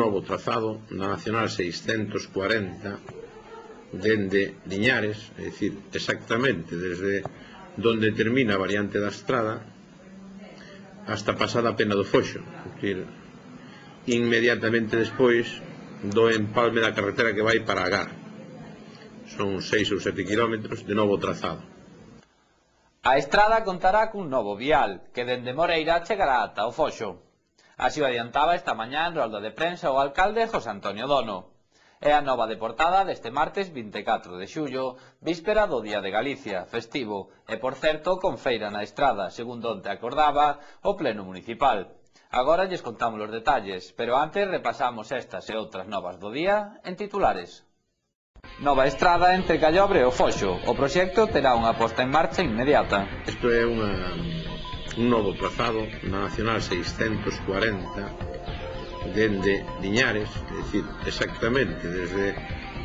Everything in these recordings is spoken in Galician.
novo trazado na Nacional 640 dende Liñares, é dicir, exactamente desde donde termina a variante da Estrada hasta pasada a Pena do Foxo, é dicir, inmediatamente despois do empalme da carretera que vai para Agar. Son 6 ou 7 kilómetros de novo trazado. A estrada contará cun novo vial, que dende Moreira chegará ata o Foxo. Así o adiantaba esta mañá en rolda de prensa o alcalde José Antonio Dono. É a nova de portada deste martes 24 de xullo, víspera do Día de Galicia, festivo, e por certo con feira na estrada, segundo onte acordaba o pleno municipal. Agora lles contamos os detalles, pero antes repasamos estas e outras novas do día en titulares. Nova estrada entre Callobre e o Foxo. O proxecto terá unha posta en marcha inmediata. Isto é un novo trazado na Nacional 640 dende Liñares, é dicir, exactamente desde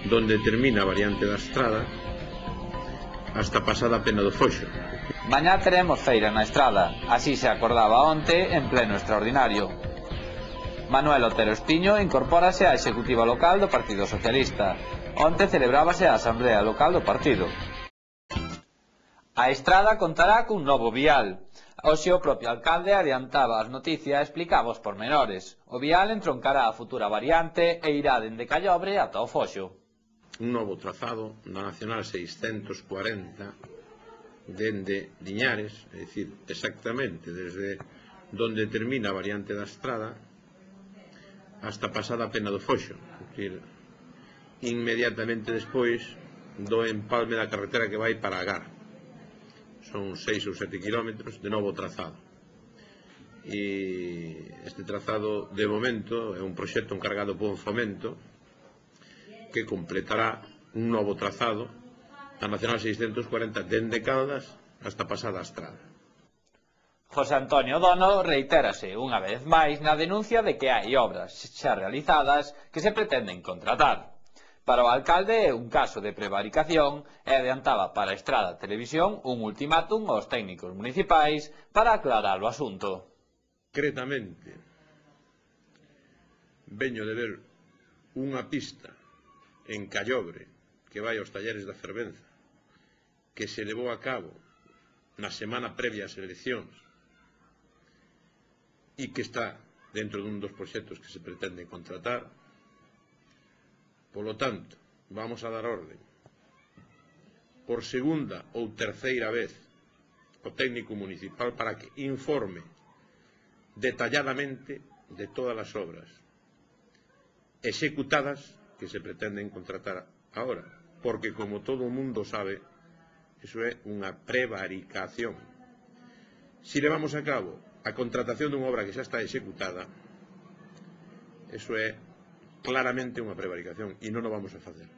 donde termina a variante da Estrada hasta pasada a Pena do Foxo. Mañá teremos feira na estrada, así se acordaba onte en pleno extraordinario. Manuel Otero Espiño incorpórase á executiva local do Partido Socialista. Onte celebrábase a Asamblea Local do partido. A estrada contará cun novo vial. Hoxe o propio alcalde adiantaba as noticias e explicaba os pormenores. O vial entroncará a futura variante e irá dende Callobre ata o Foxo. Un novo trazado na Nacional 640 dende Liñares, é dicir, exactamente desde donde termina a variante da Estrada hasta pasada a Pena do Foxo, é dicir, inmediatamente despois do empalme da carretera que vai para Agar. Son 6 ou 7 kilómetros de novo trazado. E este trazado, de momento, é un proxecto encargado por un Fomento que completará un novo trazado na Nacional 640 dende Caldas hasta pasada a Estrada. José Antonio Dono reitérase unha vez máis na denuncia de que hai obras xa realizadas que se pretenden contratar. Para o alcalde é un caso de prevaricación e adiantaba para a Estrada Televisión un ultimátum aos técnicos municipais para aclarar o asunto. Concretamente, veño de ver unha pista en Callobre que vai aos talleres da Fervenza que se levou a cabo na semana previa ás eleccións e que está dentro dun dos proxectos que se pretende contratar. Polo tanto, vamos a dar orde por segunda ou terceira vez o técnico municipal para que informe detalladamente de todas as obras executadas que se pretenden contratar ahora, porque como todo o mundo sabe, iso é unha prevaricación. Si levamos a cabo a contratación dunha obra que xa está executada, iso é claramente unha prevaricación e non o vamos a facer.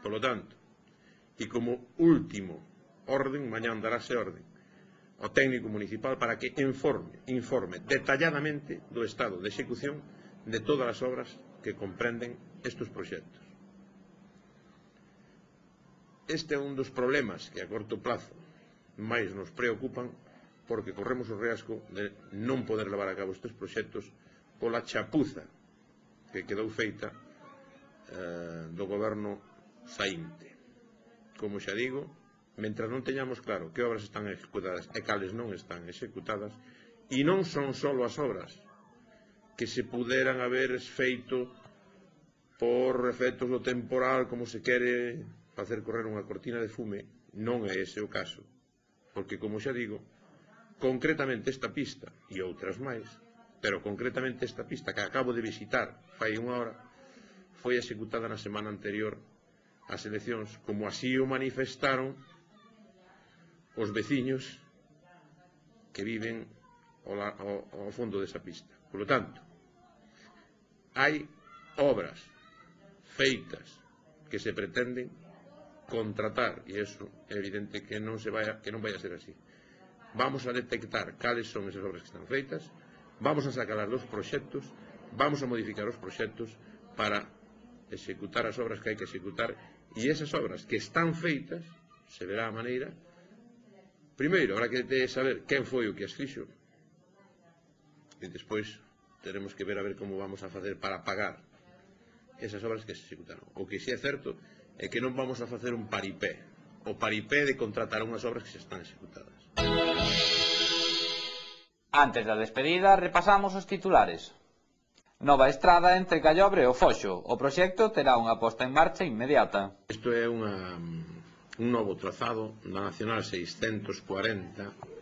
Por lo tanto, e como último orden, mañá darase orden ao técnico municipal para que informe detalladamente do estado de execución de todas as obras que comprenden estes proxectos. Este é un dos problemas que a corto plazo máis nos preocupan, porque corremos o riesgo de non poder levar a cabo estes proxectos pola chapuza que quedou feita do goberno saínte. Como xa digo, mentras non teñamos claro que obras están executadas e cales non están executadas, e non son só as obras que se puderan haber feito por efectos do temporal, como se quere facer correr unha cortina de fume, non é ese o caso, porque, como xa digo, concretamente esta pista e outras máis, pero concretamente esta pista que acabo de visitar fai unha hora, foi executada na semana anterior ás eleccións, como así o manifestaron os veciños que viven ao fondo desa pista. Por lo tanto, hai obras feitas que se pretenden contratar, e iso é evidente que non vai a ser así. Vamos a detectar cales son esas obras que están feitas, vamos a sacalar dos proxectos, vamos a modificar os proxectos para executar as obras que hai que executar, e esas obras que están feitas se verá a maneira. Primeiro, habrá que saber quen foi o que as fixo, e despois teremos que ver a ver como vamos a facer para pagar esas obras que se executaron. O que si é certo é que non vamos a facer un paripé, o paripé de contratar unhas obras que se están executadas. Antes da despedida, repasamos os titulares. Nova estrada entre Callobre e o Foxo. O proxecto terá unha posta en marcha inmediata. Isto é un novo trazado da Nacional 640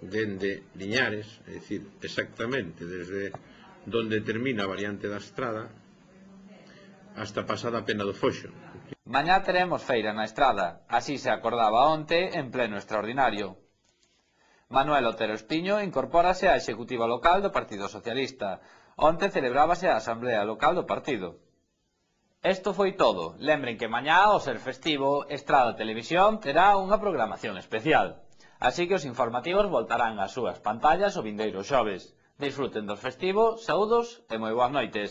dende Liñares, é dicir, exactamente desde donde termina a variante da estrada hasta pasada a Pena do Foxo. Mañá teremos feira na estrada, así se acordaba onte en pleno extraordinario. Manuel Otero Espiño incorpórase á Executiva Local do Partido Socialista. Onte celebrábase a Asamblea Local do Partido. Isto foi todo. Lembren que mañá, ao ser festivo, Estrada Televisión terá unha programación especial. Así que os informativos voltarán ás súas pantallas o vindeiro xoves. Disfruten dos festivos, saúdos e moi boas noites.